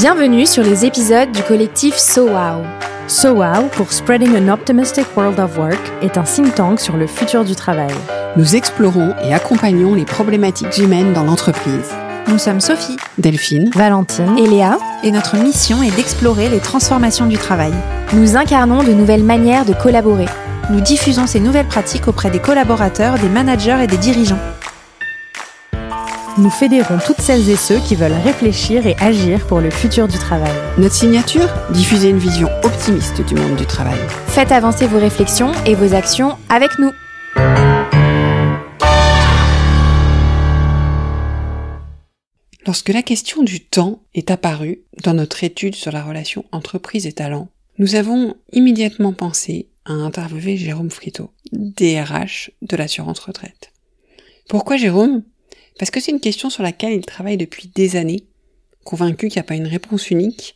Bienvenue sur les épisodes du collectif So Wow. So Wow, pour Spreading an Optimistic World of Work, est un think tank sur le futur du travail. Nous explorons et accompagnons les problématiques humaines dans l'entreprise. Nous sommes Sophie, Delphine, Valentine et Léa, et notre mission est d'explorer les transformations du travail. Nous incarnons de nouvelles manières de collaborer. Nous diffusons ces nouvelles pratiques auprès des collaborateurs, des managers et des dirigeants. Nous fédérons toutes celles et ceux qui veulent réfléchir et agir pour le futur du travail. Notre signature ? Diffuser une vision optimiste du monde du travail. Faites avancer vos réflexions et vos actions avec nous. Lorsque la question du temps est apparue dans notre étude sur la relation entreprise et talent, nous avons immédiatement pensé à interviewer Jérôme Friteau, DRH de l'assurance retraite. Pourquoi Jérôme ? Parce que c'est une question sur laquelle il travaille depuis des années, convaincu qu'il n'y a pas une réponse unique,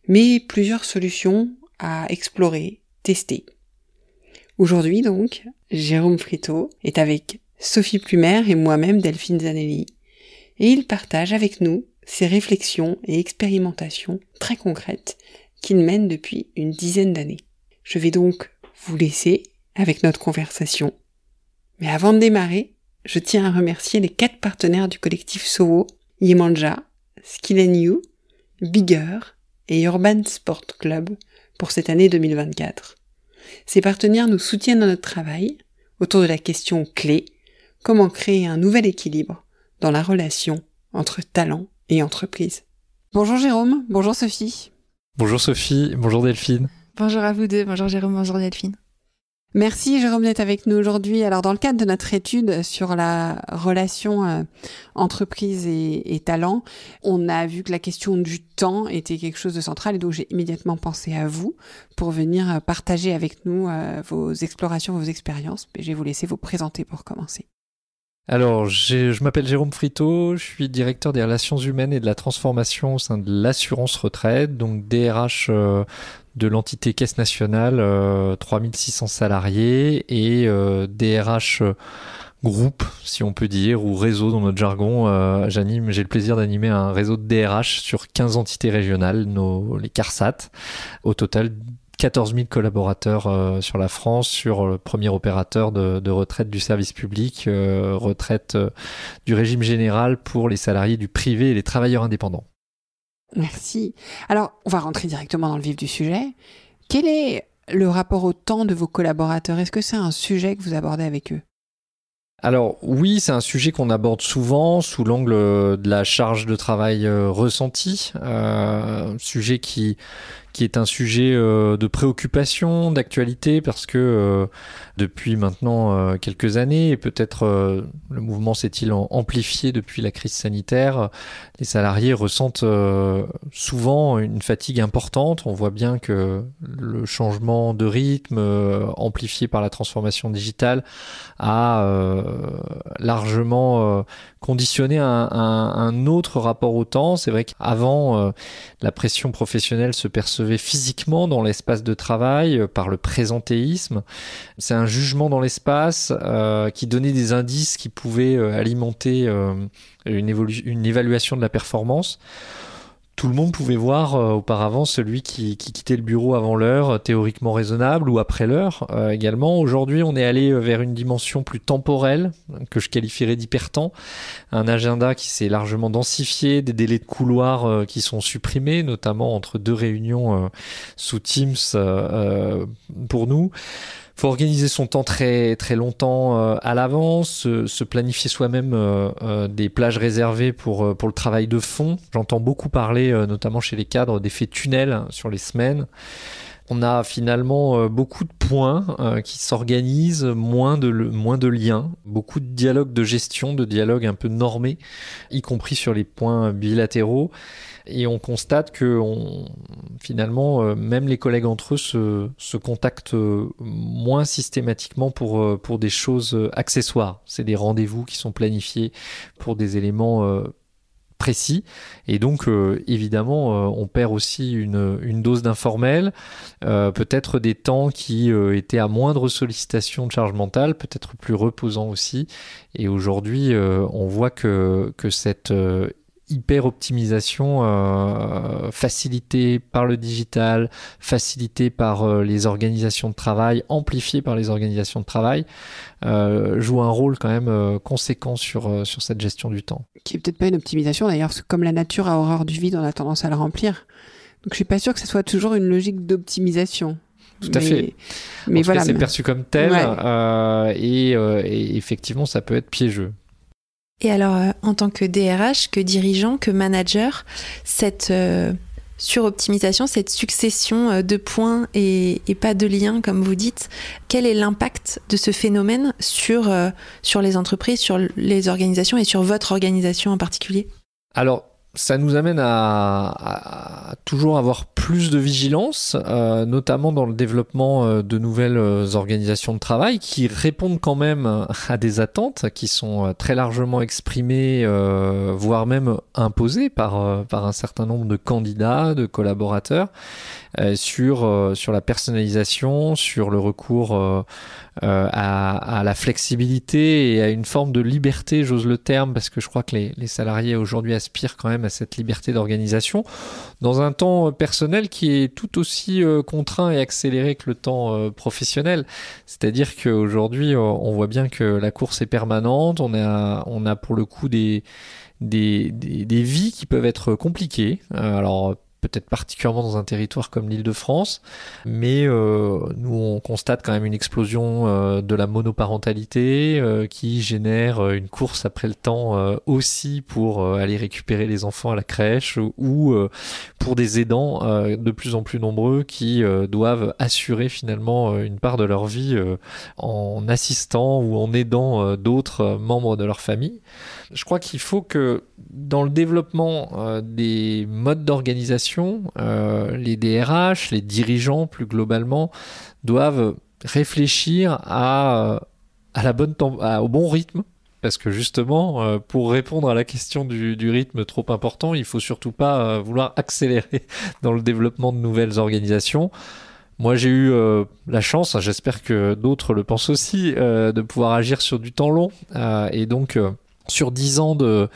mais plusieurs solutions à explorer, tester. Aujourd'hui donc, Jérôme Friteau est avec Sophie Plumer et moi-même Delphine Zanelli, et il partage avec nous ses réflexions et expérimentations très concrètes qu'il mène depuis une dizaine d'années. Je vais donc vous laisser avec notre conversation. Mais avant de démarrer, je tiens à remercier les 4 partenaires du collectif SOWO, Yemanja, Skill & You, Bigger et Urban Sport Club pour cette année 2024. Ces partenaires nous soutiennent dans notre travail autour de la question clé, comment créer un nouvel équilibre dans la relation entre talent et entreprise. Bonjour Jérôme, bonjour Sophie. Bonjour Sophie, bonjour Delphine. Bonjour à vous deux, bonjour Jérôme, bonjour Delphine. Merci Jérôme d'être avec nous aujourd'hui. Alors dans le cadre de notre étude sur la relation entreprise et talent, on a vu que la question du temps était quelque chose de central et donc j'ai immédiatement pensé à vous pour venir partager avec nous vos explorations, vos expériences. Je vais vous laisser vous présenter pour commencer. Alors, je m'appelle Jérôme Friteau, je suis directeur des relations humaines et de la transformation au sein de l'assurance retraite, donc DRH de l'entité Caisse nationale, 3600 salariés, et DRH groupe, si on peut dire, ou réseau dans notre jargon. J'ai le plaisir d'animer un réseau de DRH sur 15 entités régionales, les CARSAT, au total 14 000 collaborateurs sur la France, sur le premier opérateur de retraite du service public, retraite du régime général pour les salariés du privé et les travailleurs indépendants. Merci. Alors, on va rentrer directement dans le vif du sujet. Quel est le rapport au temps de vos collaborateurs ? Est-ce que c'est un sujet que vous abordez avec eux ? Alors oui, c'est un sujet qu'on aborde souvent sous l'angle de la charge de travail ressentie, sujet qui est un sujet de préoccupation, d'actualité, parce que depuis maintenant quelques années, et peut-être le mouvement s'est-il amplifié depuis la crise sanitaire, les salariés ressentent souvent une fatigue importante. On voit bien que le changement de rythme, amplifié par la transformation digitale, a largement conditionné un autre rapport au temps. C'est vrai qu'avant, la pression professionnelle se percevait physiquement dans l'espace de travail par le présentéisme. C'est un jugement dans l'espace qui donnait des indices qui pouvaient alimenter une évaluation de la performance. Tout le monde pouvait voir auparavant celui qui quittait le bureau avant l'heure, théoriquement raisonnable, ou après l'heure également. Aujourd'hui, on est allé vers une dimension plus temporelle, que je qualifierais d'hypertemps. Un agenda qui s'est largement densifié, des délais de couloir qui sont supprimés, notamment entre 2 réunions sous Teams pour nous. Il faut organiser son temps très, très longtemps à l'avance, se planifier soi-même des plages réservées pour le travail de fond. J'entends beaucoup parler, notamment chez les cadres, d'effets tunnels sur les semaines. On a finalement beaucoup de points qui s'organisent, moins de liens, beaucoup de dialogues de gestion, de dialogues un peu normés, y compris sur les points bilatéraux. Et on constate que finalement, même les collègues entre eux se contactent moins systématiquement pour des choses accessoires. C'est des rendez-vous qui sont planifiés pour des éléments précis. Et donc, évidemment, on perd aussi une dose d'informel, peut-être des temps qui étaient à moindre sollicitation de charge mentale, peut-être plus reposants aussi. Et aujourd'hui, on voit que cette hyper-optimisation facilitée par le digital, facilitée par les organisations de travail, amplifiée par les organisations de travail, joue un rôle quand même conséquent sur cette gestion du temps. Qui est peut-être pas une optimisation d'ailleurs, parce que comme la nature a horreur du vide, on a tendance à le remplir. Donc je suis pas sûre que ce soit toujours une logique d'optimisation. Tout à fait. Mais en tout voilà, cas, c'est perçu comme tel, ouais. Et effectivement, ça peut être piégeux. Et alors, en tant que DRH, que dirigeant, que manager, cette suroptimisation, cette succession de points et pas de liens, comme vous dites, quel est l'impact de ce phénomène sur les entreprises, sur les organisations et sur votre organisation en particulier ? Alors, ça nous amène à toujours avoir plus de vigilance, notamment dans le développement de nouvelles organisations de travail qui répondent quand même à des attentes qui sont très largement exprimées, voire même imposées par un certain nombre de candidats, de collaborateurs, sur la personnalisation, sur le recours à la flexibilité et à une forme de liberté, j'ose le terme, parce que je crois que les salariés aujourd'hui aspirent quand même à cette liberté d'organisation dans un temps personnel qui est tout aussi contraint et accéléré que le temps professionnel. C'est-à-dire qu'aujourd'hui, on voit bien que la course est permanente, on a pour le coup des vies qui peuvent être compliquées. Alors peut-être particulièrement dans un territoire comme l'Île-de-France, mais nous on constate quand même une explosion de la monoparentalité qui génère une course après le temps aussi pour aller récupérer les enfants à la crèche ou pour des aidants de plus en plus nombreux qui doivent assurer finalement une part de leur vie en assistant ou en aidant d'autres membres de leur famille. Je crois qu'il faut que dans le développement des modes d'organisation, les DRH, les dirigeants plus globalement, doivent réfléchir au bon rythme. Parce que justement, pour répondre à la question du rythme trop important, il faut surtout pas vouloir accélérer dans le développement de nouvelles organisations. Moi, j'ai eu la chance, j'espère que d'autres le pensent aussi, de pouvoir agir sur du temps long. Et donc, sur 10 ans de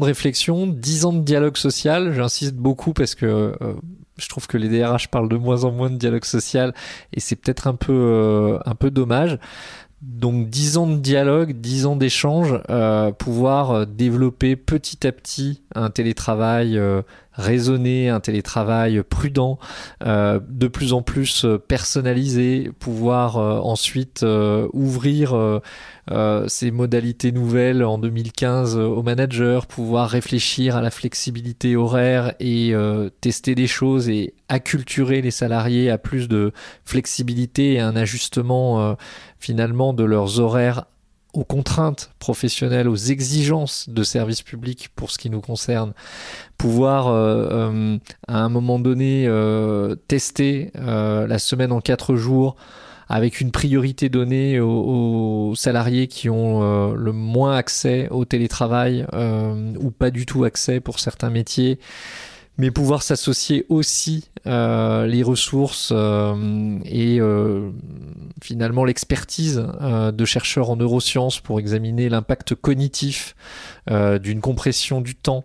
réflexion, 10 ans de dialogue social, j'insiste beaucoup parce que je trouve que les DRH parlent de moins en moins de dialogue social et c'est peut-être un peu dommage. Donc 10 ans de dialogue, 10 ans d'échange, pouvoir développer petit à petit un télétravail raisonné, un télétravail prudent, de plus en plus personnalisé, pouvoir ensuite ouvrir ces modalités nouvelles en 2015 aux managers, pouvoir réfléchir à la flexibilité horaire et tester des choses et acculturer les salariés à plus de flexibilité et un ajustement finalement de leurs horaires aux contraintes professionnelles, aux exigences de service public pour ce qui nous concerne, pouvoir à un moment donné tester la semaine en 4 jours avec une priorité donnée aux salariés qui ont le moins accès au télétravail ou pas du tout accès pour certains métiers, mais pouvoir s'associer aussi les ressources et finalement l'expertise de chercheurs en neurosciences pour examiner l'impact cognitif d'une compression du temps.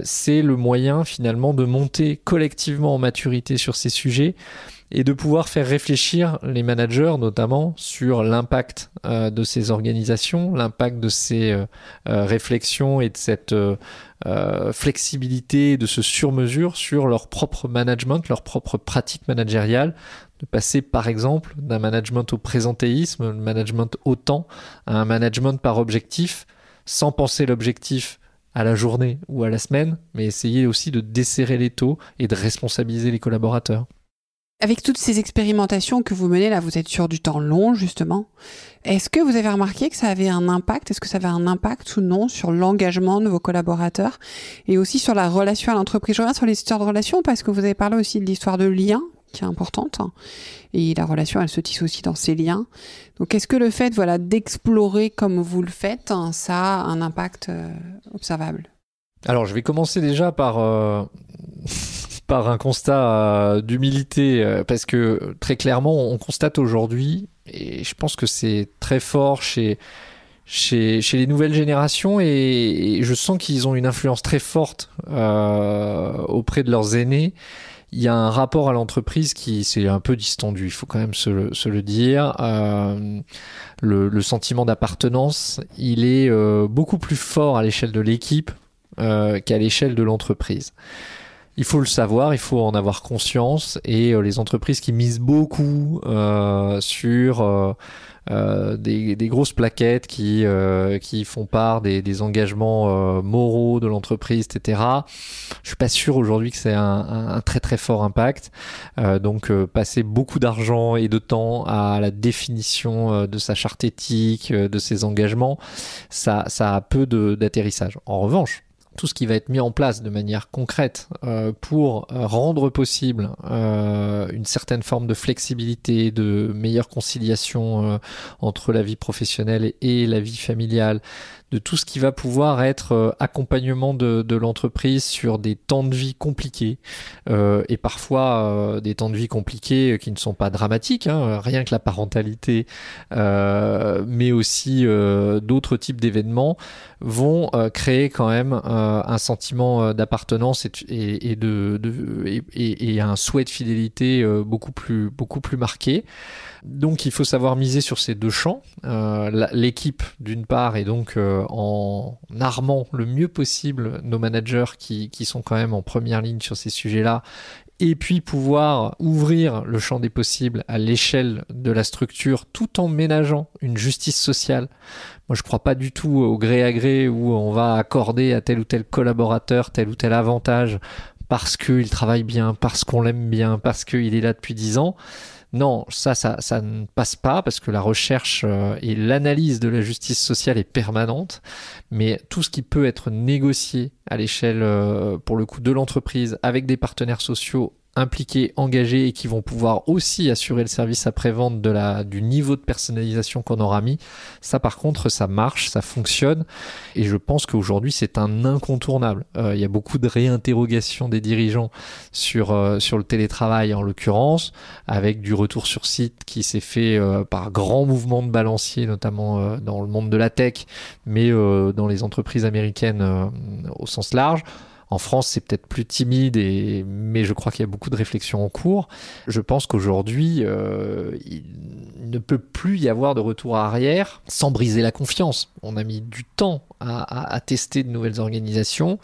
C'est le moyen finalement de monter collectivement en maturité sur ces sujets et de pouvoir faire réfléchir les managers notamment sur l'impact de ces organisations, l'impact de ces réflexions et de cette flexibilité, de ce sur-mesure sur leur propre management, leur propre pratique managériale, de passer par exemple d'un management au présentéisme, un management au temps, à un management par objectif, sans penser l'objectif à la journée ou à la semaine, mais essayer aussi de desserrer les taux et de responsabiliser les collaborateurs. Avec toutes ces expérimentations que vous menez, là, vous êtes sur du temps long, justement. Est-ce que vous avez remarqué que ça avait un impact? Est-ce que ça avait un impact ou non sur l'engagement de vos collaborateurs et aussi sur la relation à l'entreprise? Je reviens sur les histoires de relations parce que vous avez parlé aussi de l'histoire de liens qui est importante. Et la relation, elle se tisse aussi dans ces liens. Donc, est-ce que le fait, d'explorer comme vous le faites, ça a un impact observable? Alors, je vais commencer déjà par un constat d'humilité, parce que très clairement, on constate aujourd'hui, et je pense que c'est très fort chez chez les nouvelles générations et je sens qu'ils ont une influence très forte auprès de leurs aînés. Il y a un rapport à l'entreprise qui s'est un peu distendu, il faut quand même se le dire. Le sentiment d'appartenance, il est beaucoup plus fort à l'échelle de l'équipe qu'à l'échelle de l'entreprise. Il faut le savoir, il faut en avoir conscience et les entreprises qui misent beaucoup sur des grosses plaquettes qui font part des engagements moraux de l'entreprise, etc. Je suis pas sûr aujourd'hui que c'est un très très fort impact. Donc passer beaucoup d'argent et de temps à la définition de sa charte éthique, de ses engagements, ça a peu d'atterrissage. En revanche, tout ce qui va être mis en place de manière concrète pour rendre possible une certaine forme de flexibilité, de meilleure conciliation entre la vie professionnelle et la vie familiale, de tout ce qui va pouvoir être accompagnement de l'entreprise sur des temps de vie compliqués et parfois des temps de vie compliqués qui ne sont pas dramatiques, hein, rien que la parentalité, mais aussi d'autres types d'événements vont créer quand même un sentiment d'appartenance et un souhait de fidélité beaucoup plus marqué. Donc il faut savoir miser sur ces deux champs. L'équipe d'une part et donc en armant le mieux possible nos managers qui sont quand même en première ligne sur ces sujets-là, et puis pouvoir ouvrir le champ des possibles à l'échelle de la structure tout en ménageant une justice sociale. Moi, je crois pas du tout au gré à gré où on va accorder à tel ou tel collaborateur tel ou tel avantage parce qu'il travaille bien, parce qu'on l'aime bien, parce qu'il est là depuis 10 ans. Non, ça ne passe pas parce que la recherche et l'analyse de la justice sociale est permanente, mais tout ce qui peut être négocié à l'échelle, pour le coup, de l'entreprise avec des partenaires sociaux impliqués, engagés et qui vont pouvoir aussi assurer le service après-vente du niveau de personnalisation qu'on aura mis. Ça, par contre, ça marche, ça fonctionne et je pense qu'aujourd'hui, c'est un incontournable. Il y a beaucoup de réinterrogations des dirigeants sur le télétravail en l'occurrence, avec du retour sur site qui s'est fait par grand mouvement de balancier, notamment dans le monde de la tech, mais dans les entreprises américaines au sens large. En France, c'est peut-être plus timide, mais je crois qu'il y a beaucoup de réflexions en cours. Je pense qu'aujourd'hui, il ne peut plus y avoir de retour arrière sans briser la confiance. On a mis du temps à tester de nouvelles organisations.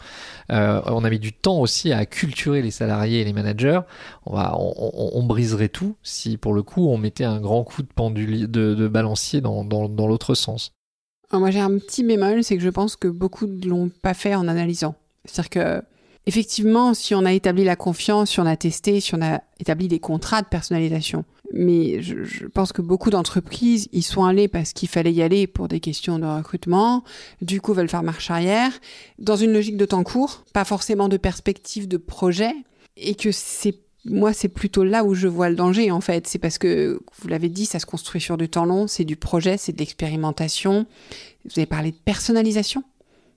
On a mis du temps aussi à acculturer les salariés et les managers. On briserait tout si, pour le coup, on mettait un grand coup de pendule de balancier dans l'autre sens. Alors moi, j'ai un petit bémol, c'est que je pense que beaucoup ne l'ont pas fait en analysant. C'est-à-dire que, effectivement, si on a établi la confiance, si on a testé, si on a établi des contrats de personnalisation, mais je pense que beaucoup d'entreprises y sont allées parce qu'il fallait y aller pour des questions de recrutement, du coup veulent faire marche arrière, dans une logique de temps court, pas forcément de perspective de projet, et que moi, c'est plutôt là où je vois le danger, en fait. C'est parce que, vous l'avez dit, ça se construit sur du temps long, c'est du projet, c'est de l'expérimentation. Vous avez parlé de personnalisation.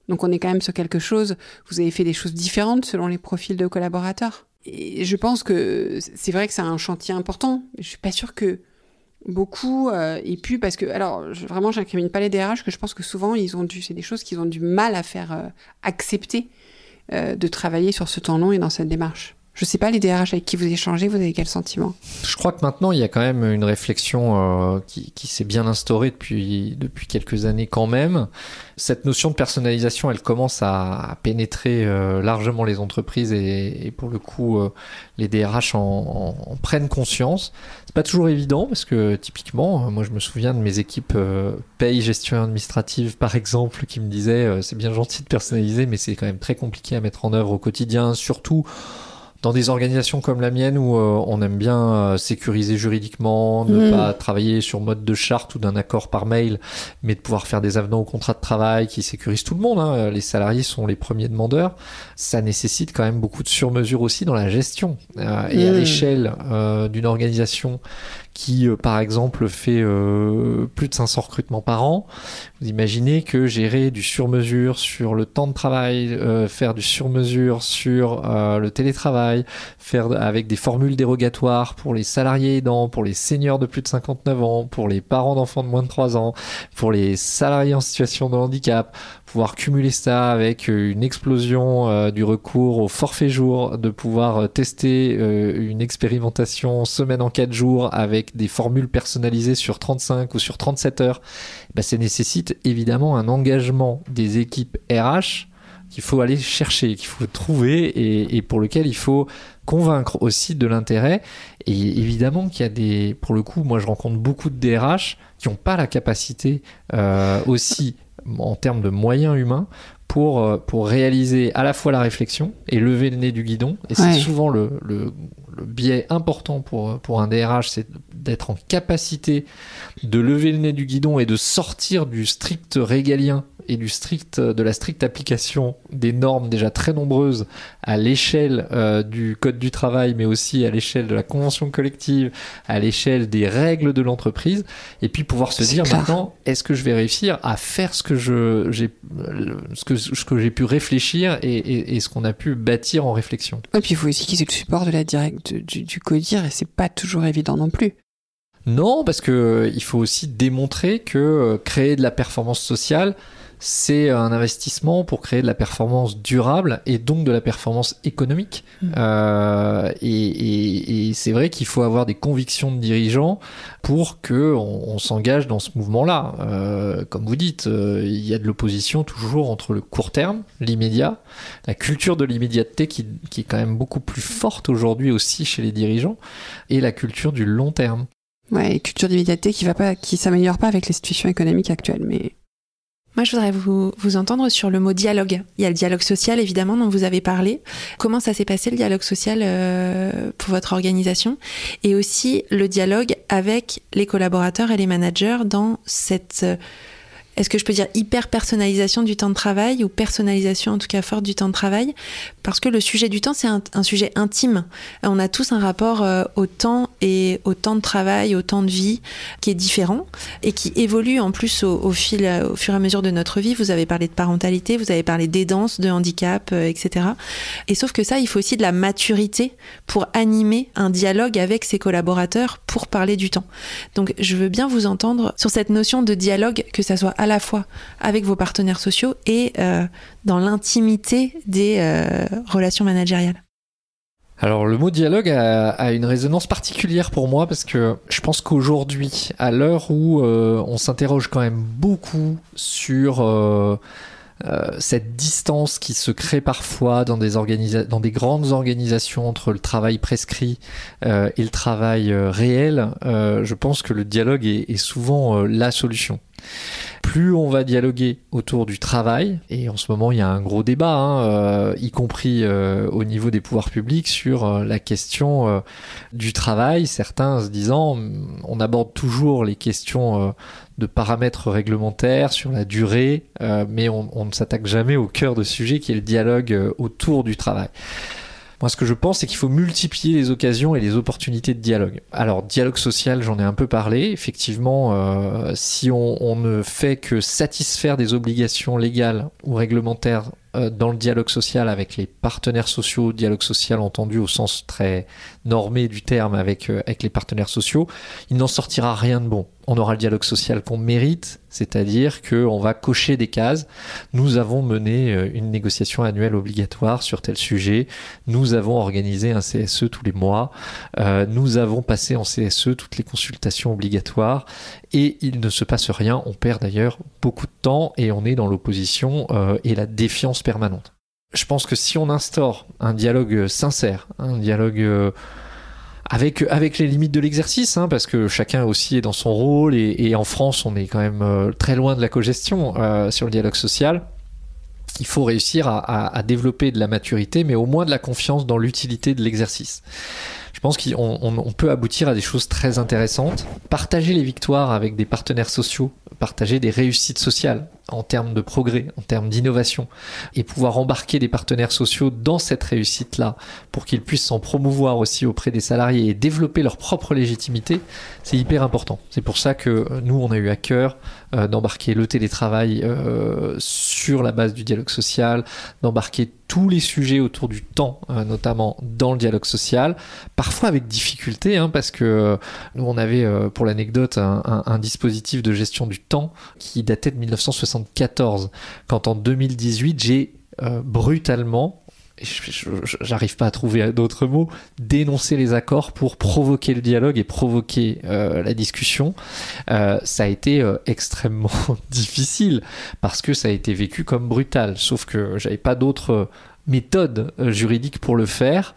Donc on est quand même sur quelque chose, vous avez fait des choses différentes selon les profils de collaborateurs. Et je pense que c'est vrai que c'est un chantier important. Je suis pas sûre que beaucoup aient pu, parce que, alors vraiment j'incrimine pas les DRH, que je pense que souvent c'est des choses qu'ils ont du mal à faire accepter de travailler sur ce temps long et dans cette démarche. Je sais pas, les DRH avec qui vous échangez, vous avez quel sentiment ? Je crois que maintenant, il y a quand même une réflexion qui s'est bien instaurée depuis quelques années quand même. Cette notion de personnalisation, elle commence à pénétrer largement les entreprises et pour le coup, les DRH en prennent conscience. C'est pas toujours évident parce que typiquement, moi je me souviens de mes équipes paye, gestion administrative par exemple, qui me disaient c'est bien gentil de personnaliser, mais c'est quand même très compliqué à mettre en œuvre au quotidien, surtout dans des organisations comme la mienne où on aime bien sécuriser juridiquement, ne pas travailler sur mode de charte ou d'un accord par mail, mais de pouvoir faire des avenants au contrat de travail qui sécurisent tout le monde, hein. Les salariés sont les premiers demandeurs. Ça nécessite quand même beaucoup de sur-mesure aussi dans la gestion. Et à l'échelle d'une organisation qui, par exemple, fait plus de 500 recrutements par an, vous imaginez que gérer du sur-mesure sur le temps de travail, faire du sur-mesure sur le télétravail, travail, faire avec des formules dérogatoires pour les salariés aidants, pour les seniors de plus de 59 ans, pour les parents d'enfants de moins de 3 ans, pour les salariés en situation de handicap, pouvoir cumuler ça avec une explosion du recours au forfait jour, de pouvoir tester une expérimentation semaine en 4 jours avec des formules personnalisées sur 35 ou sur 37 heures, ça nécessite évidemment un engagement des équipes RH qu'il faut aller chercher, qu'il faut trouver et pour lequel il faut convaincre aussi de l'intérêt. Et évidemment qu'il y a pour le coup, moi je rencontre beaucoup de DRH qui n'ont pas la capacité aussi en termes de moyens humains pour réaliser à la fois la réflexion et lever le nez du guidon. Et c'est souvent le biais important pour un DRH, c'est d'être en capacité de lever le nez du guidon et de sortir du strict régalien et de la stricte application des normes déjà très nombreuses à l'échelle du code du travail, mais aussi à l'échelle de la convention collective, à l'échelle des règles de l'entreprise, et puis pouvoir se dire maintenant, est-ce que je vais réussir à faire ce que j'ai pu réfléchir et ce qu'on a pu bâtir en réflexion. Et puis il faut aussi qu'ils aient le support de du CODIR, et c'est pas toujours évident non plus. Non, parce que il faut aussi démontrer que créer de la performance sociale, c'est un investissement pour créer de la performance durable et donc de la performance économique. Et c'est vrai qu'il faut avoir des convictions de dirigeants pour qu'on s'engage dans ce mouvement-là. Comme vous dites, il y a de l'opposition toujours entre le court terme, l'immédiat, la culture de l'immédiateté qui est quand même beaucoup plus forte aujourd'hui aussi chez les dirigeants, et la culture du long terme. Ouais, culture d'immédiateté qui s'améliore pas avec les situations économiques actuelles, mais... Moi, je voudrais vous entendre sur le mot dialogue. Il y a le dialogue social, évidemment, dont vous avez parlé. Comment ça s'est passé, le dialogue social, pour votre organisation? Et aussi le dialogue avec les collaborateurs et les managers dans cette... Est-ce que je peux dire hyper-personnalisation du temps de travail, ou personnalisation en tout cas forte du temps de travail? Parce que le sujet du temps, c'est un sujet intime. On a tous un rapport au temps et au temps de travail, au temps de vie qui est différent et qui évolue en plus au fur et à mesure de notre vie. Vous avez parlé de parentalité, vous avez parlé d'aidance, de handicap, etc. Et sauf que ça, il faut aussi de la maturité pour animer un dialogue avec ses collaborateurs pour parler du temps. Donc je veux bien vous entendre sur cette notion de dialogue, que ça soit à la fois avec vos partenaires sociaux et dans l'intimité des relations managériales. Alors le mot dialogue a une résonance particulière pour moi, parce que je pense qu'aujourd'hui, à l'heure où on s'interroge quand même beaucoup sur cette distance qui se crée parfois dans des grandes organisations entre le travail prescrit et le travail réel, je pense que le dialogue est souvent la solution. Plus on va dialoguer autour du travail, et en ce moment il y a un gros débat, y compris au niveau des pouvoirs publics, sur la question du travail, certains se disant on aborde toujours les questions de paramètres réglementaires sur la durée, mais on ne s'attaque jamais au cœur de sujet qui est le dialogue autour du travail. Moi, ce que je pense, c'est qu'il faut multiplier les occasions et les opportunités de dialogue. Alors, dialogue social, j'en ai un peu parlé. Effectivement, si on ne fait que satisfaire des obligations légales ou réglementaires dans le dialogue social avec les partenaires sociaux, dialogue social entendu au sens très normé du terme avec les partenaires sociaux, il n'en sortira rien de bon. On aura le dialogue social qu'on mérite, c'est-à-dire qu'on va cocher des cases. Nous avons mené une négociation annuelle obligatoire sur tel sujet. Nous avons organisé un CSE tous les mois. Nous avons passé en CSE toutes les consultations obligatoires. Et il ne se passe rien. On perd d'ailleurs beaucoup de temps et on est dans l'opposition et la défiance permanente. Je pense que si on instaure un dialogue sincère, un dialogue... avec les limites de l'exercice, parce que chacun aussi est dans son rôle, et en France on est quand même très loin de la cogestion sur le dialogue social. Il faut réussir à développer de la maturité, mais au moins de la confiance dans l'utilité de l'exercice. Je pense qu'on peut aboutir à des choses très intéressantes. Partager les victoires avec des partenaires sociaux, partager des réussites sociales en termes de progrès, en termes d'innovation, et pouvoir embarquer des partenaires sociaux dans cette réussite-là pour qu'ils puissent s'en promouvoir aussi auprès des salariés et développer leur propre légitimité, c'est hyper important. C'est pour ça que nous, on a eu à cœur d'embarquer le télétravail sur la base du dialogue social, d'embarquer tous les sujets autour du temps, notamment dans le dialogue social, parfois avec difficulté, parce que nous on avait, pour l'anecdote, un dispositif de gestion du temps qui datait de 1974, quand en 2018 j'ai brutalement, j'arrive pas à trouver d'autres mots, dénoncer les accords pour provoquer le dialogue et provoquer la discussion. Ça a été extrêmement difficile parce que ça a été vécu comme brutal, sauf que j'avais pas d'autres méthode juridique pour le faire,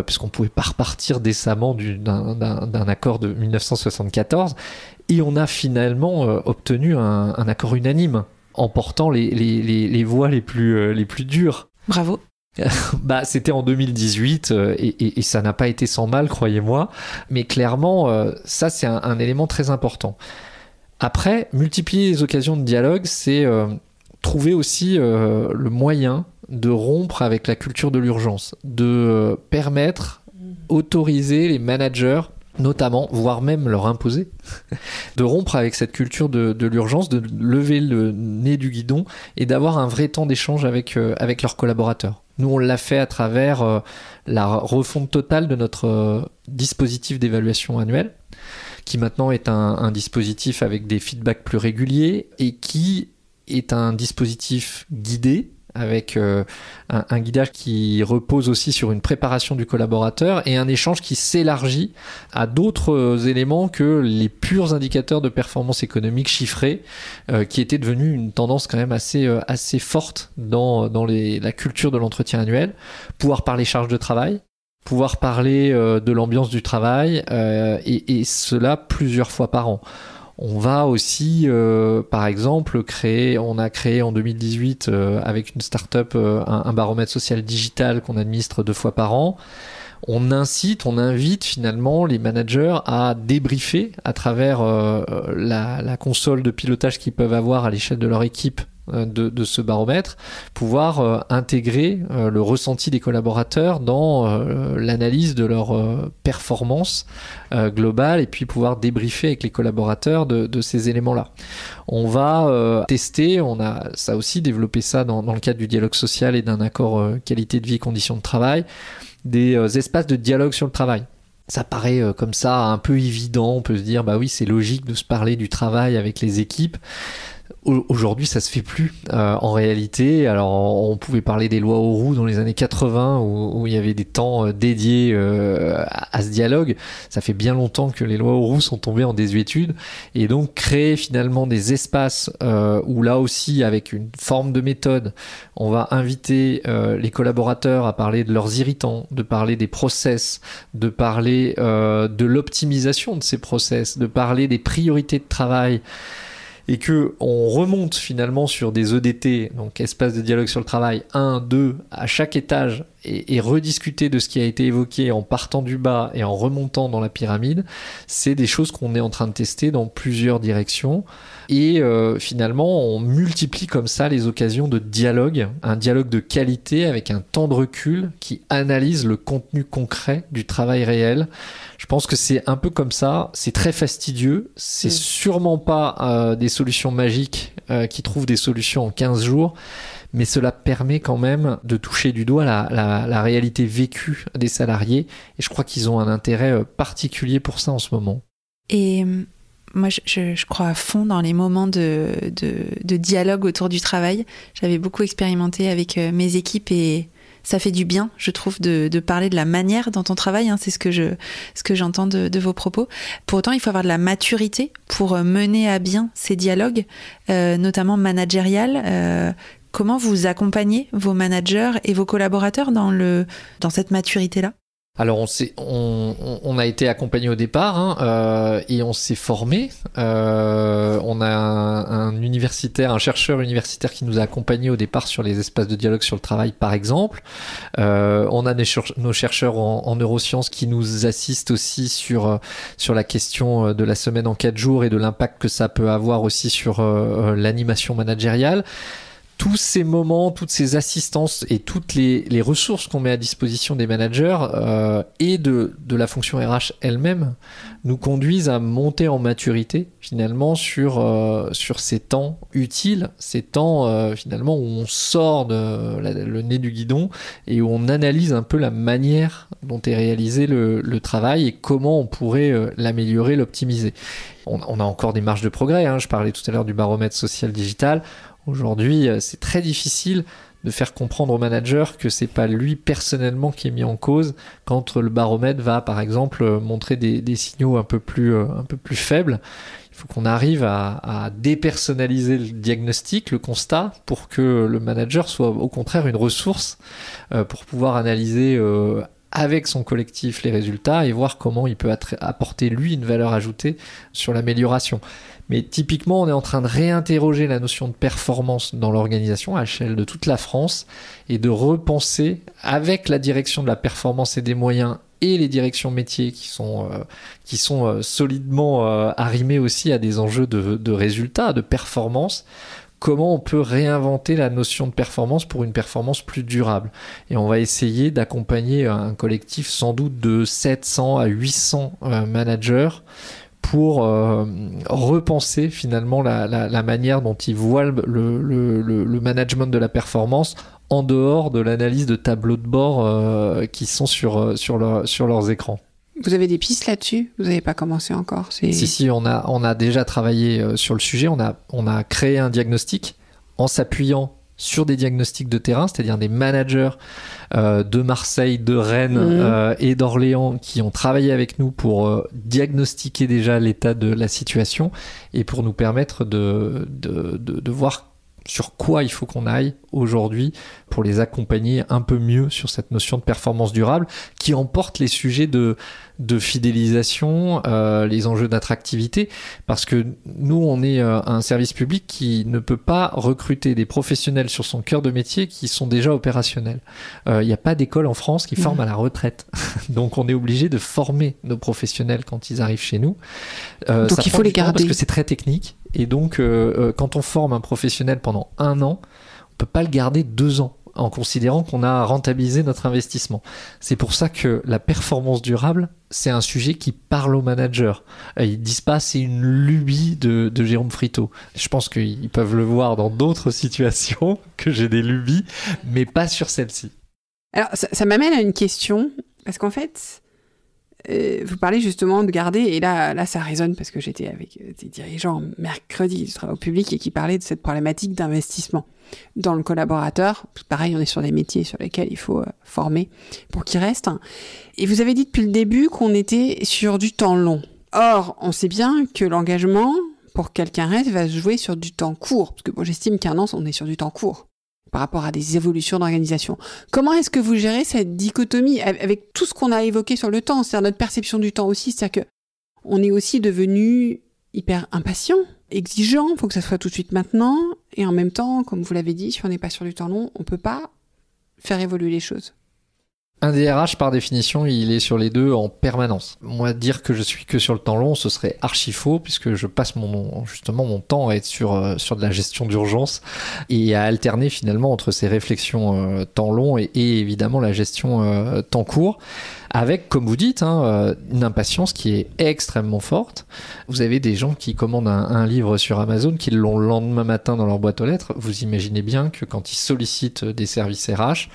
puisqu'on pouvait pas repartir décemment d'un accord de 1974, et on a finalement obtenu un accord unanime, emportant les voix les plus dures. Bravo. C'était en 2018 et ça n'a pas été sans mal, croyez-moi, mais clairement ça c'est un élément très important. Après, multiplier les occasions de dialogue, c'est trouver aussi le moyen de rompre avec la culture de l'urgence, de permettre, autoriser les managers, notamment, voire même leur imposer, de rompre avec cette culture de l'urgence, de lever le nez du guidon et d'avoir un vrai temps d'échange avec leurs collaborateurs. Nous, on l'a fait à travers la refonte totale de notre dispositif d'évaluation annuelle, qui maintenant est un dispositif avec des feedbacks plus réguliers et qui est un dispositif guidé, avec un guidage qui repose aussi sur une préparation du collaborateur et un échange qui s'élargit à d'autres éléments que les purs indicateurs de performance économique chiffrés, qui étaient devenus une tendance quand même assez forte dans la culture de l'entretien annuel. Pouvoir parler charge de travail, pouvoir parler de l'ambiance du travail, et cela plusieurs fois par an. On va aussi, par exemple, on a créé en 2018 avec une start-up un baromètre social digital qu'on administre 2 fois par an. On invite finalement les managers à débriefer à travers la console de pilotage qu'ils peuvent avoir à l'échelle de leur équipe de ce baromètre, pouvoir intégrer le ressenti des collaborateurs dans l'analyse de leur performance globale et puis pouvoir débriefer avec les collaborateurs de ces éléments-là. On va tester, on a ça aussi développé ça dans le cadre du dialogue social et d'un accord qualité de vie et conditions de travail, des espaces de dialogue sur le travail. Ça paraît comme ça un peu évident, on peut se dire bah oui c'est logique de se parler du travail avec les équipes. Aujourd'hui, ça se fait plus en réalité. Alors, on pouvait parler des lois Auroux dans les années 80 où il y avait des temps dédiés à ce dialogue. Ça fait bien longtemps que les lois Auroux sont tombées en désuétude et donc créer finalement des espaces où là aussi, avec une forme de méthode, on va inviter les collaborateurs à parler de leurs irritants, de parler des process, de parler de l'optimisation de ces process, de parler des priorités de travail. Et que on remonte finalement sur des EDT, donc espace de dialogue sur le travail, 1, 2, à chaque étage, et rediscuter de ce qui a été évoqué en partant du bas et en remontant dans la pyramide, c'est des choses qu'on est en train de tester dans plusieurs directions. Et finalement, on multiplie comme ça les occasions de dialogue, un dialogue de qualité avec un temps de recul qui analyse le contenu concret du travail réel. Je pense que c'est un peu comme ça, c'est très fastidieux, c'est sûrement pas des solutions magiques qui trouvent des solutions en 15 jours, mais cela permet quand même de toucher du doigt la réalité vécue des salariés, et je crois qu'ils ont un intérêt particulier pour ça en ce moment. Et moi, je crois à fond dans les moments de dialogue autour du travail. J'avais beaucoup expérimenté avec mes équipes et ça fait du bien, je trouve, de parler de la manière dont on travaille. C'est ce que j'entends de vos propos. Pour autant, il faut avoir de la maturité pour mener à bien ces dialogues, notamment managériales. Comment vous accompagnez vos managers et vos collaborateurs dans cette maturité-là ? Alors on a été accompagné au départ et on s'est formé. On a un chercheur universitaire qui nous a accompagnés au départ sur les espaces de dialogue sur le travail, par exemple. On a nos chercheurs en neurosciences qui nous assistent aussi sur la question de la semaine en 4 jours et de l'impact que ça peut avoir aussi sur l'animation managériale. tous ces moments, toutes ces assistances et toutes les ressources qu'on met à disposition des managers et de la fonction RH elle-même nous conduisent à monter en maturité finalement sur ces temps utiles, ces temps finalement où on sort le nez du guidon et où on analyse un peu la manière dont est réalisé le travail et comment on pourrait l'améliorer, l'optimiser. On a encore des marges de progrès, hein. Je parlais tout à l'heure du baromètre social digital. Aujourd'hui, c'est très difficile de faire comprendre au manager que c'est pas lui personnellement qui est mis en cause quand le baromètre va, par exemple, montrer des signaux un peu plus faibles. Il faut qu'on arrive à dépersonnaliser le diagnostic, le constat, pour que le manager soit au contraire une ressource pour pouvoir analyser avec son collectif les résultats et voir comment il peut apporter lui une valeur ajoutée sur l'amélioration. Mais typiquement, on est en train de réinterroger la notion de performance dans l'organisation à l'échelle de toute la France et de repenser avec la direction de la performance et des moyens et les directions métiers qui sont solidement arrimées aussi à des enjeux de résultats, de performance. Comment on peut réinventer la notion de performance pour une performance plus durable. Et on va essayer d'accompagner un collectif sans doute de 700 à 800 managers pour repenser finalement la manière dont ils voient le management de la performance en dehors de l'analyse de tableaux de bord qui sont sur leurs écrans. Vous avez des pistes là-dessus ? Vous n'avez pas commencé encore ? Si, on a déjà travaillé sur le sujet. On a créé un diagnostic en s'appuyant sur des diagnostics de terrain, c'est-à-dire des managers de Marseille, de Rennes et d'Orléans qui ont travaillé avec nous pour diagnostiquer déjà l'état de la situation et pour nous permettre de voir sur quoi il faut qu'on aille aujourd'hui pour les accompagner un peu mieux sur cette notion de performance durable qui emporte les sujets de fidélisation, les enjeux d'attractivité, parce que nous, on est un service public qui ne peut pas recruter des professionnels sur son cœur de métier qui sont déjà opérationnels. Il n'y a pas d'école en France qui forme à la retraite. Donc, on est obligé de former nos professionnels quand ils arrivent chez nous. Donc, il faut les garder. Parce que c'est très technique. Et donc, quand on forme un professionnel pendant 1 an, on ne peut pas le garder 2 ans en considérant qu'on a rentabilisé notre investissement. C'est pour ça que la performance durable, c'est un sujet qui parle aux managers. Ils disent pas c'est une lubie de Jérôme Friteau. Je pense qu'ils peuvent le voir dans d'autres situations que j'ai des lubies, mais pas sur celle-ci. Alors, ça m'amène à une question, parce qu'en fait, vous parlez justement de garder, et là ça résonne parce que j'étais avec des dirigeants mercredi du travail au public et qui parlaient de cette problématique d'investissement dans le collaborateur. Pareil, on est sur des métiers sur lesquels il faut former pour qu'ils restent. Et vous avez dit depuis le début qu'on était sur du temps long. Or, on sait bien que l'engagement, pour que quelqu'un reste, va se jouer sur du temps court. Parce que bon, j'estime qu'1 an, on est sur du temps court par rapport à des évolutions d'organisation. Comment est-ce que vous gérez cette dichotomie avec tout ce qu'on a évoqué sur le temps, c'est-à-dire notre perception du temps aussi, c'est-à-dire que on est aussi devenu hyper impatient, exigeant, il faut que ça soit tout de suite maintenant, et en même temps, comme vous l'avez dit, si on n'est pas sur du temps long, on peut pas faire évoluer les choses. Un DRH, par définition, il est sur les deux en permanence. Moi, dire que je suis que sur le temps long, ce serait archi faux, puisque je passe mon temps à être sur de la gestion d'urgence et à alterner finalement entre ces réflexions temps long et évidemment la gestion temps court, avec, comme vous dites, une impatience qui est extrêmement forte. Vous avez des gens qui commandent un livre sur Amazon, qui l'ont le lendemain matin dans leur boîte aux lettres. Vous imaginez bien que quand ils sollicitent des services RH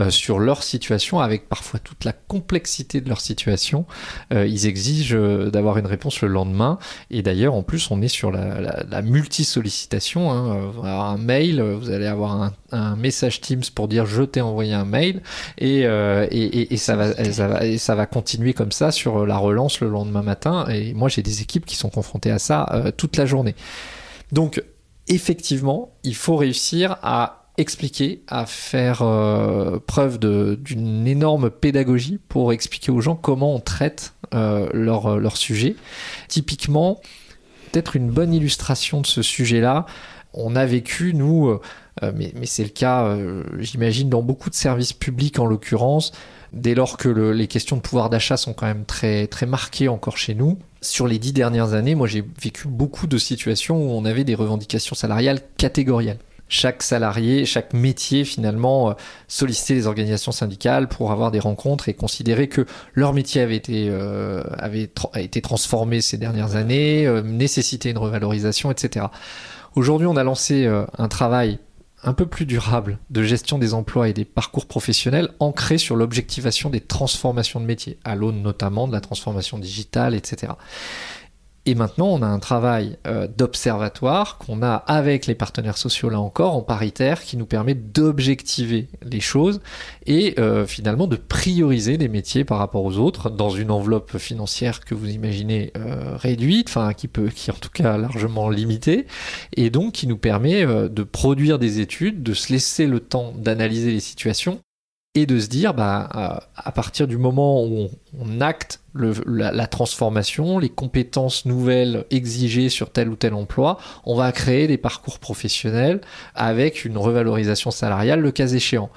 sur leur situation, avec parfois toute la complexité de leur situation, ils exigent d'avoir une réponse le lendemain. Et d'ailleurs, en plus, on est sur la multi-sollicitation. Vous allez avoir un mail, vous allez avoir un message Teams pour dire « je t'ai envoyé un mail » et ça va continuer comme ça sur la relance le lendemain matin. Et moi, j'ai des équipes qui sont confrontées à ça toute la journée. Donc, effectivement, il faut réussir à expliquer, à faire preuve d'une énorme pédagogie pour expliquer aux gens comment on traite leur sujet. Typiquement, peut-être une bonne illustration de ce sujet-là, on a vécu, nous, mais c'est le cas, j'imagine, dans beaucoup de services publics en l'occurrence, dès lors que les questions de pouvoir d'achat sont quand même très, très marquées encore chez nous. Sur les 10 dernières années, moi j'ai vécu beaucoup de situations où on avait des revendications salariales catégorielles. chaque salarié, chaque métier finalement solliciter les organisations syndicales pour avoir des rencontres et considérer que leur métier avait été transformé ces dernières années, nécessitait une revalorisation, etc. Aujourd'hui, on a lancé un travail un peu plus durable de gestion des emplois et des parcours professionnels ancré sur l'objectivation des transformations de métiers, à l'aune notamment de la transformation digitale, etc. Et maintenant, on a un travail d'observatoire qu'on a avec les partenaires sociaux, là encore, en paritaire, qui nous permet d'objectiver les choses et finalement de prioriser des métiers par rapport aux autres dans une enveloppe financière que vous imaginez réduite, enfin qui est en tout cas largement limitée, et donc qui nous permet de produire des études, de se laisser le temps d'analyser les situations et de se dire, à partir du moment où on acte la transformation, les compétences nouvelles exigées sur tel ou tel emploi, on va créer des parcours professionnels avec une revalorisation salariale, le cas échéant.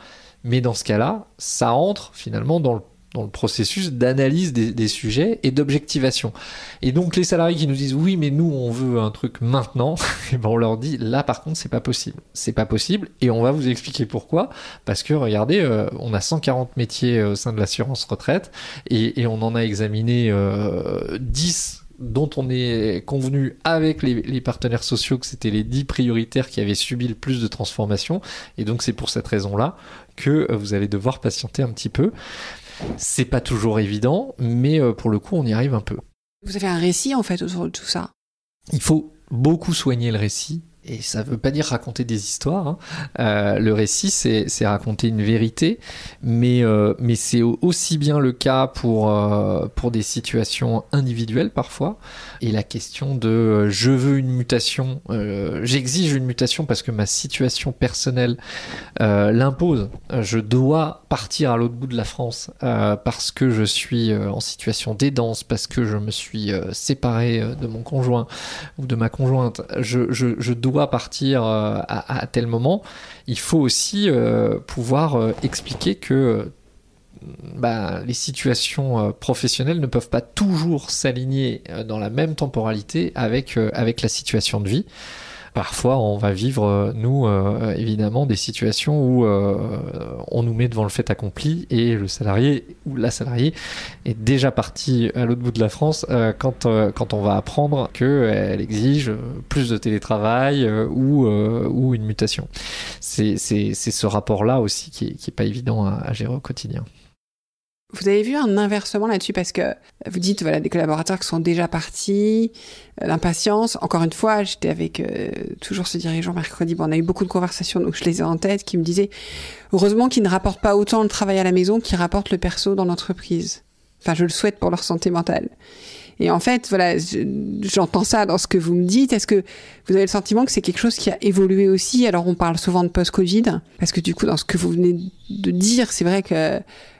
Mais dans ce cas-là, ça entre finalement dans le processus d'analyse des sujets et d'objectivation. Et donc les salariés qui nous disent oui mais nous on veut un truc maintenant, et ben on leur dit là par contre c'est pas possible. C'est pas possible et on va vous expliquer pourquoi. Parce que regardez, on a 140 métiers au sein de l'assurance retraite et on en a examiné 10 dont on est convenu avec les partenaires sociaux que c'était les 10 prioritaires qui avaient subi le plus de transformations. Et donc c'est pour cette raison-là que vous allez devoir patienter un petit peu. C'est pas toujours évident, mais pour le coup, on y arrive un peu. Vous avez un récit, en fait, autour de tout ça. Il faut beaucoup soigner le récit. Et ça veut pas dire raconter des histoires, hein. Le récit, c'est raconter une vérité, mais c'est aussi bien le cas pour des situations individuelles parfois. Et la question de je veux une mutation, j'exige une mutation parce que ma situation personnelle l'impose. Je dois partir à l'autre bout de la France parce que je suis en situation d'aidance, parce que je me suis séparé de mon conjoint ou de ma conjointe. Je dois partir à tel moment. Il faut aussi pouvoir expliquer que les situations professionnelles ne peuvent pas toujours s'aligner dans la même temporalité avec la situation de vie. Parfois, on va vivre, nous, évidemment, des situations où on nous met devant le fait accompli et le salarié ou la salariée est déjà parti à l'autre bout de la France quand on va apprendre qu'elle exige plus de télétravail ou une mutation. C'est ce rapport-là aussi qui est pas évident à gérer au quotidien. Vous avez vu un inversement là-dessus parce que vous dites, voilà, des collaborateurs qui sont déjà partis, l'impatience. Encore une fois, j'étais avec toujours ce dirigeant mercredi. Bon, on a eu beaucoup de conversations, donc je les ai en tête, qui me disaient, heureusement qu'ils ne rapportent pas autant le travail à la maison qu'ils rapportent le perso dans l'entreprise. Enfin, je le souhaite pour leur santé mentale. Et en fait, voilà, j'entends ça dans ce que vous me dites. Est-ce que vous avez le sentiment que c'est quelque chose qui a évolué aussi? Alors, on parle souvent de post-Covid, parce que du coup, dans ce que vous venez de dire, c'est vrai que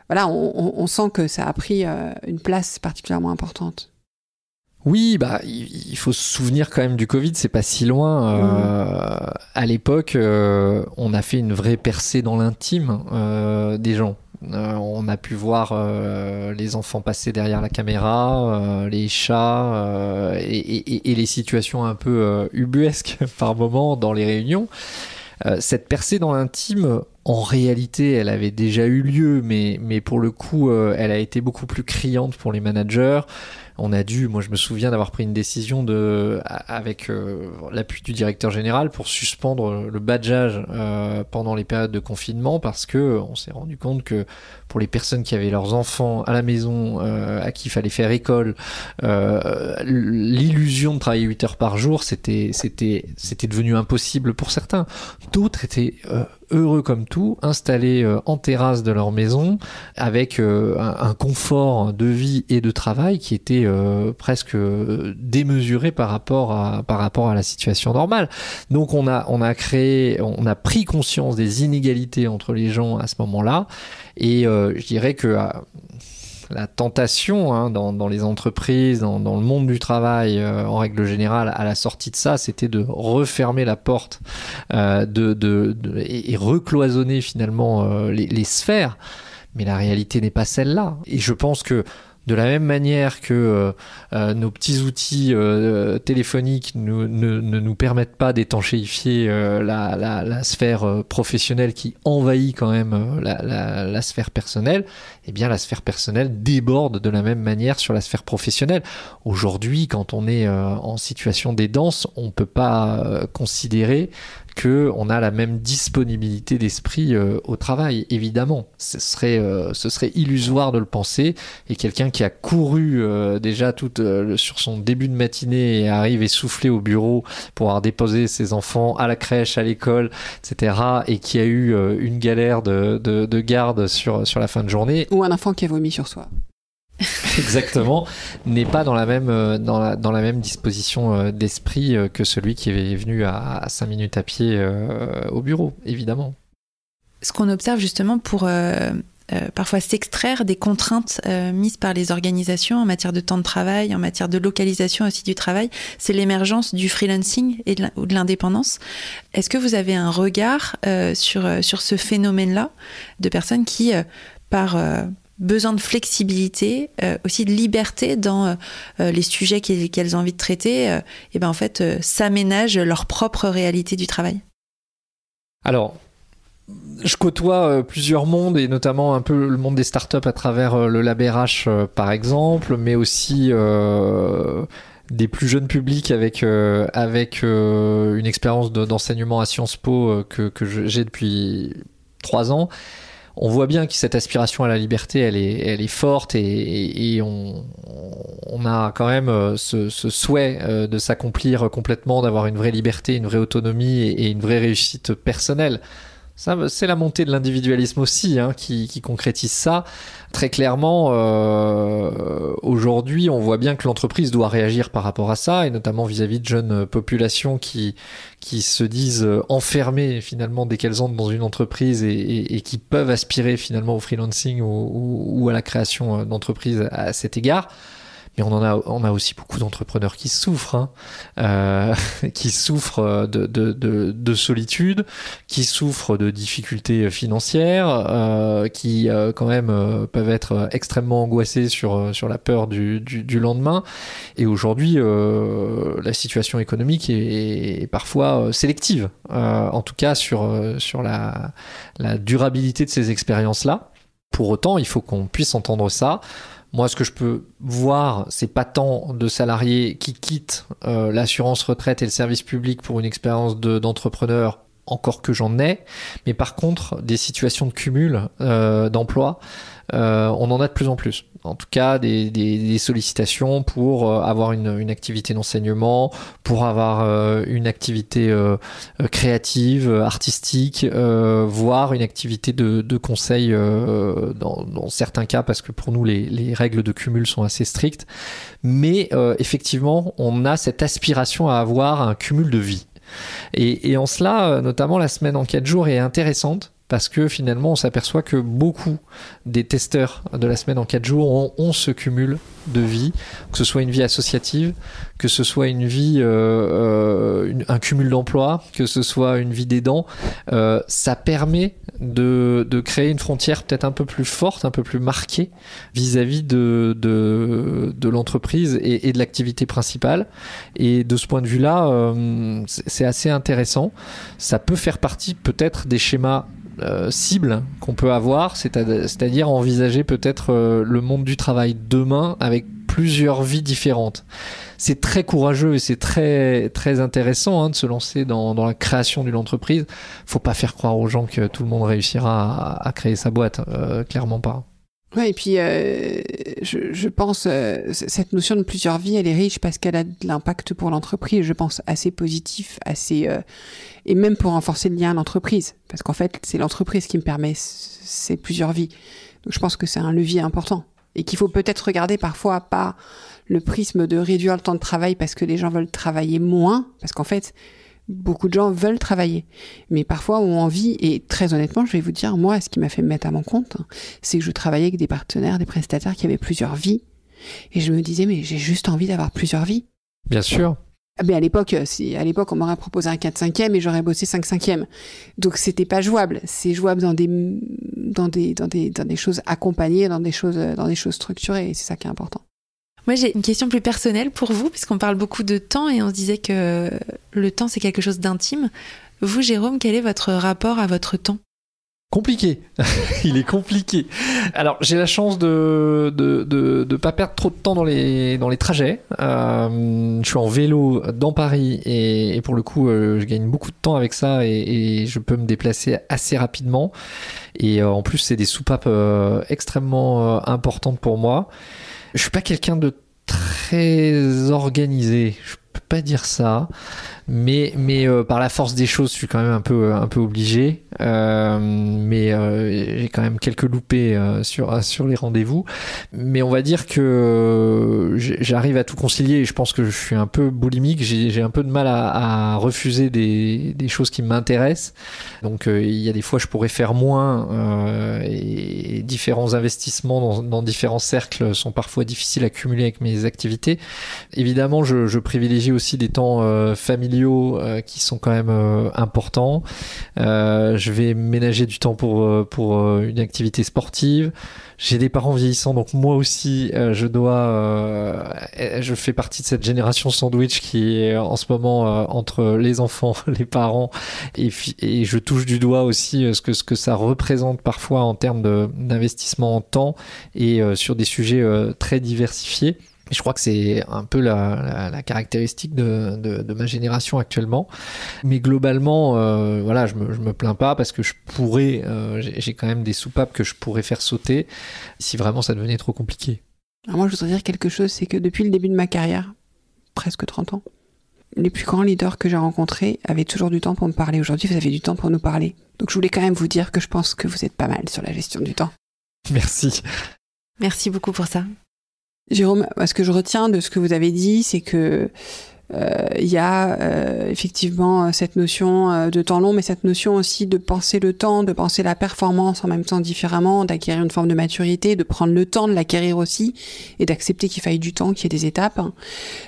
voilà, on sent que ça a pris une place particulièrement importante. Oui, il faut se souvenir quand même du Covid, c'est pas si loin. À l'époque, on a fait une vraie percée dans l'intime des gens. On a pu voir les enfants passer derrière la caméra, les chats et les situations un peu ubuesques par moment dans les réunions. Cette percée dans l'intime, en réalité, elle avait déjà eu lieu, mais pour le coup, elle a été beaucoup plus criante pour les managers. Moi je me souviens d'avoir pris une décision avec l'appui du directeur général pour suspendre le badgeage pendant les périodes de confinement parce que on s'est rendu compte que pour les personnes qui avaient leurs enfants à la maison, à qui il fallait faire école, l'illusion de travailler 8 heures par jour, c'était devenu impossible pour certains. D'autres étaient heureux comme tout, installés en terrasse de leur maison, avec un confort de vie et de travail qui était presque démesuré par rapport à la situation normale. Donc on a pris conscience des inégalités entre les gens à ce moment-là, et je dirais que la tentation dans les entreprises, dans le monde du travail en règle générale, à la sortie de ça, c'était de refermer la porte et recloisonner finalement les sphères. Mais la réalité n'est pas celle-là. Et je pense que De la même manière que nos petits outils téléphoniques ne nous permettent pas d'étanchéifier la sphère professionnelle qui envahit quand même la sphère personnelle, eh bien la sphère personnelle déborde de la même manière sur la sphère professionnelle. Aujourd'hui, quand on est en situation d'aidance, on ne peut pas considérer qu'on a la même disponibilité d'esprit au travail, évidemment. Ce serait illusoire de le penser, et quelqu'un qui a couru déjà sur son début de matinée et arrive essoufflé au bureau pour avoir déposé ses enfants à la crèche, à l'école, etc., et qui a eu une galère de garde sur la fin de journée. Ou un enfant qui a vomi sur soi. Exactement, n'est pas dans la même disposition d'esprit que celui qui est venu à 5 minutes à pied au bureau, évidemment. Ce qu'on observe justement pour parfois s'extraire des contraintes mises par les organisations en matière de temps de travail, en matière de localisation aussi du travail, c'est l'émergence du freelancing ou de l'indépendance. Est-ce que vous avez un regard sur ce phénomène-là de personnes qui, par besoin de flexibilité, aussi de liberté dans les sujets qu'elles ont envie de traiter, et ben en fait s'aménagent leur propre réalité du travail? Alors, je côtoie plusieurs mondes, et notamment un peu le monde des startups à travers le Lab RH par exemple, mais aussi des plus jeunes publics avec une expérience d'enseignement à Sciences Po que j'ai depuis 3 ans. On voit bien que cette aspiration à la liberté, elle est forte, et on a quand même ce souhait de s'accomplir complètement, d'avoir une vraie liberté, une vraie autonomie et une vraie réussite personnelle. Ça, c'est la montée de l'individualisme aussi qui concrétise ça. Très clairement, aujourd'hui, on voit bien que l'entreprise doit réagir par rapport à ça, et notamment vis-à-vis de jeunes populations qui se disent enfermées finalement dès qu'elles entrent dans une entreprise, et qui peuvent aspirer finalement au freelancing ou à la création d'entreprises à cet égard. Mais on a aussi beaucoup d'entrepreneurs qui souffrent, qui souffrent de solitude, qui souffrent de difficultés financières, qui quand même peuvent être extrêmement angoissés sur la peur du lendemain. Et aujourd'hui, la situation économique est parfois sélective, en tout cas sur la durabilité de ces expériences-là. Pour autant, il faut qu'on puisse entendre ça. Moi, ce que je peux voir, c'est pas tant de salariés qui quittent l'assurance retraite et le service public pour une expérience d'entrepreneur, encore que j'en ai, mais par contre, des situations de cumul d'emploi, on en a de plus en plus. En tout cas, des sollicitations pour avoir une activité d'enseignement, pour avoir une activité créative, artistique, voire une activité de conseil dans certains cas, parce que pour nous, les règles de cumul sont assez strictes. Mais effectivement, on a cette aspiration à avoir un cumul de vie. Et en cela, notamment la semaine en 4 jours est intéressante, parce que finalement on s'aperçoit que beaucoup des testeurs de la semaine en 4 jours ont ce cumul de vie, que ce soit une vie associative, que ce soit une vie, un cumul d'emploi, que ce soit une vie d'aidant. Ça permet de créer une frontière peut-être un peu plus forte, un peu plus marquée vis-à-vis de l'entreprise et de l'activité principale. Et de ce point de vue-là, c'est assez intéressant. Ça peut faire partie peut-être des schémas cible qu'on peut avoir, c'est-à-dire envisager peut-être le monde du travail demain avec plusieurs vies différentes. C'est très courageux et c'est très, très intéressant de se lancer dans la création d'une entreprise. Faut pas faire croire aux gens que tout le monde réussira à créer sa boîte, clairement pas. Ouais, et puis je pense cette notion de plusieurs vies, elle est riche parce qu'elle a de l'impact pour l'entreprise, je pense assez positif, assez et même pour renforcer le lien à l'entreprise, parce qu'en fait c'est l'entreprise qui me permet ces plusieurs vies. Donc je pense que c'est un levier important et qu'il faut peut-être regarder parfois pas le prisme de réduire le temps de travail parce que les gens veulent travailler moins, parce qu'en fait beaucoup de gens veulent travailler, mais parfois ont envie, et très honnêtement, je vais vous dire, moi, ce qui m'a fait me mettre à mon compte, c'est que je travaillais avec des partenaires, des prestataires qui avaient plusieurs vies, et je me disais, mais j'ai juste envie d'avoir plusieurs vies. Bien sûr. Mais à l'époque, on m'aurait proposé un 4/5e et j'aurais bossé 5/5e. Donc c'était pas jouable. C'est jouable dans des choses accompagnées, dans des choses structurées. Et c'est ça qui est important. Moi, j'ai une question plus personnelle pour vous, puisqu'on parle beaucoup de temps et on se disait que le temps, c'est quelque chose d'intime. Vous, Jérôme, quel est votre rapport à votre temps ? Compliqué. Il est compliqué. Alors, j'ai la chance de pas perdre trop de temps dans les trajets. Je suis en vélo dans Paris et pour le coup, je gagne beaucoup de temps avec ça et je peux me déplacer assez rapidement. Et en plus, c'est des soupapes extrêmement importantes pour moi. Je suis pas quelqu'un de très organisé. Je peux pas dire ça. Mais par la force des choses, je suis quand même un peu obligé. Mais j'ai quand même quelques loupés sur les rendez-vous. Mais on va dire que j'arrive à tout concilier. Et je pense que je suis un peu boulimique. J'ai un peu de mal à refuser des choses qui m'intéressent. Donc il y a des fois je pourrais faire moins. Et différents investissements dans différents cercles sont parfois difficiles à cumuler avec mes activités. Évidemment, je privilégie aussi des temps familiaux qui sont quand même importants. Je vais ménager du temps pour une activité sportive. J'ai des parents vieillissants, donc moi aussi, je fais partie de cette génération sandwich qui est en ce moment entre les enfants, les parents, et je touche du doigt aussi ce que ça représente parfois en termes d'investissement en temps et sur des sujets très diversifiés. Je crois que c'est un peu la caractéristique de ma génération actuellement. Mais globalement, voilà, je me plains pas parce que j'ai quand même des soupapes que je pourrais faire sauter si vraiment ça devenait trop compliqué. Alors moi, je voudrais dire quelque chose, c'est que depuis le début de ma carrière, presque 30 ans, les plus grands leaders que j'ai rencontrés avaient toujours du temps pour me parler. Aujourd'hui, vous avez du temps pour nous parler. Donc je voulais quand même vous dire que je pense que vous êtes pas mal sur la gestion du temps. Merci. Merci beaucoup pour ça. Jérôme, ce que je retiens de ce que vous avez dit, c'est que il y a effectivement cette notion de temps long, mais cette notion aussi de penser le temps, de penser la performance en même temps différemment, d'acquérir une forme de maturité, de prendre le temps de l'acquérir aussi, et d'accepter qu'il faille du temps, qu'il y ait des étapes.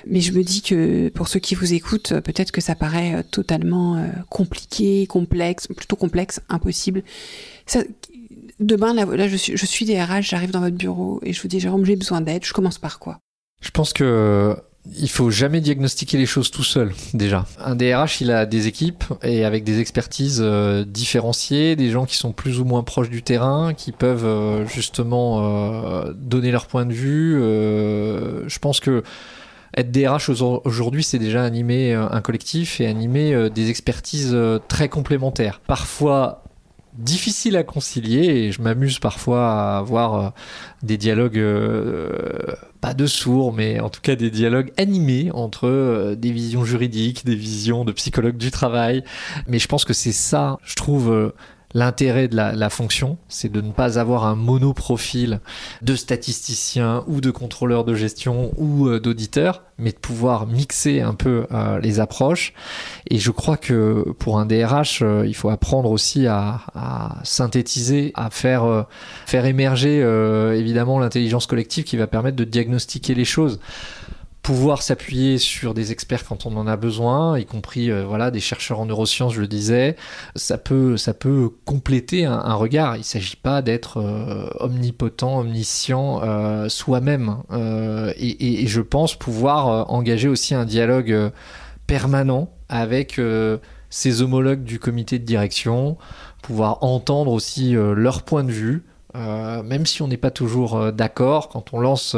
Mais je me dis que pour ceux qui vous écoutent, peut-être que ça paraît totalement compliqué, plutôt complexe, impossible. Demain, là, je suis DRH, j'arrive dans votre bureau et je vous dis, Jérôme, j'ai besoin d'aide. Je commence par quoi ? Je pense que il faut jamais diagnostiquer les choses tout seul, déjà. Un DRH, il a des équipes et avec des expertises différenciées, des gens qui sont plus ou moins proches du terrain, qui peuvent justement donner leur point de vue. Je pense que être DRH aujourd'hui, c'est déjà animer un collectif et animer des expertises très complémentaires. Parfois difficile à concilier et je m'amuse parfois à avoir des dialogues pas de sourds mais en tout cas des dialogues animés entre des visions juridiques, des visions de psychologues du travail, mais je pense que c'est ça, je trouve l'intérêt de la fonction, c'est de ne pas avoir un monoprofil de statisticien ou de contrôleur de gestion ou d'auditeur, mais de pouvoir mixer un peu les approches. Et je crois que pour un DRH, il faut apprendre aussi à synthétiser, à faire émerger évidemment l'intelligence collective qui va permettre de diagnostiquer les choses. Pouvoir s'appuyer sur des experts quand on en a besoin, y compris des chercheurs en neurosciences, je le disais, ça peut compléter un regard. Il ne s'agit pas d'être omnipotent, omniscient soi-même. Et je pense pouvoir engager aussi un dialogue permanent avec ses homologues du comité de direction, pouvoir entendre aussi leur point de vue. Même si on n'est pas toujours d'accord, quand on lance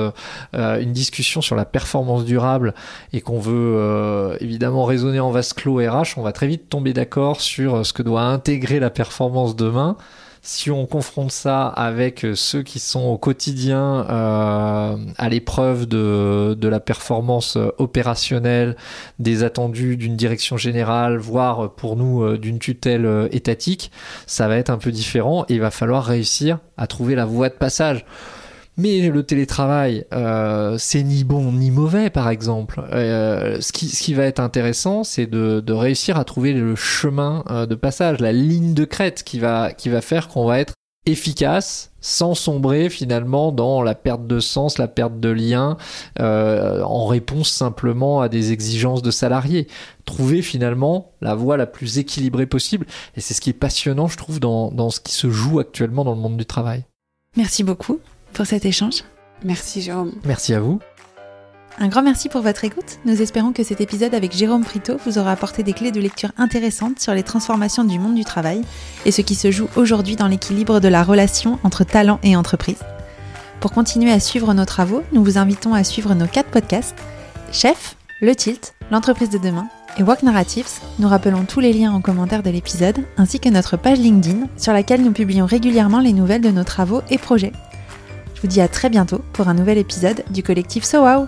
une discussion sur la performance durable et qu'on veut évidemment raisonner en vase clos RH, on va très vite tomber d'accord sur ce que doit intégrer la performance demain. Si on confronte ça avec ceux qui sont au quotidien à l'épreuve de la performance opérationnelle, des attendus d'une direction générale, voire pour nous d'une tutelle étatique, ça va être un peu différent et il va falloir réussir à trouver la voie de passage. Mais le télétravail, c'est ni bon ni mauvais, par exemple. Ce qui va être intéressant, c'est de réussir à trouver le chemin de passage, la ligne de crête qui va faire qu'on va être efficace, sans sombrer finalement dans la perte de sens, la perte de lien, en réponse simplement à des exigences de salariés. Trouver finalement la voie la plus équilibrée possible. Et c'est ce qui est passionnant, je trouve, dans ce qui se joue actuellement dans le monde du travail. Merci beaucoup pour cet échange. Merci Jérôme. Merci à vous. Un grand merci pour votre écoute. Nous espérons que cet épisode avec Jérôme Frito vous aura apporté des clés de lecture intéressantes sur les transformations du monde du travail et ce qui se joue aujourd'hui dans l'équilibre de la relation entre talent et entreprise. Pour continuer à suivre nos travaux, nous vous invitons à suivre nos 4 podcasts Chef, Le Tilt, L'entreprise de demain et Walk Narratives. Nous rappelons tous les liens en commentaire de l'épisode ainsi que notre page LinkedIn sur laquelle nous publions régulièrement les nouvelles de nos travaux et projets. Je vous dis à très bientôt pour un nouvel épisode du collectif So Wow.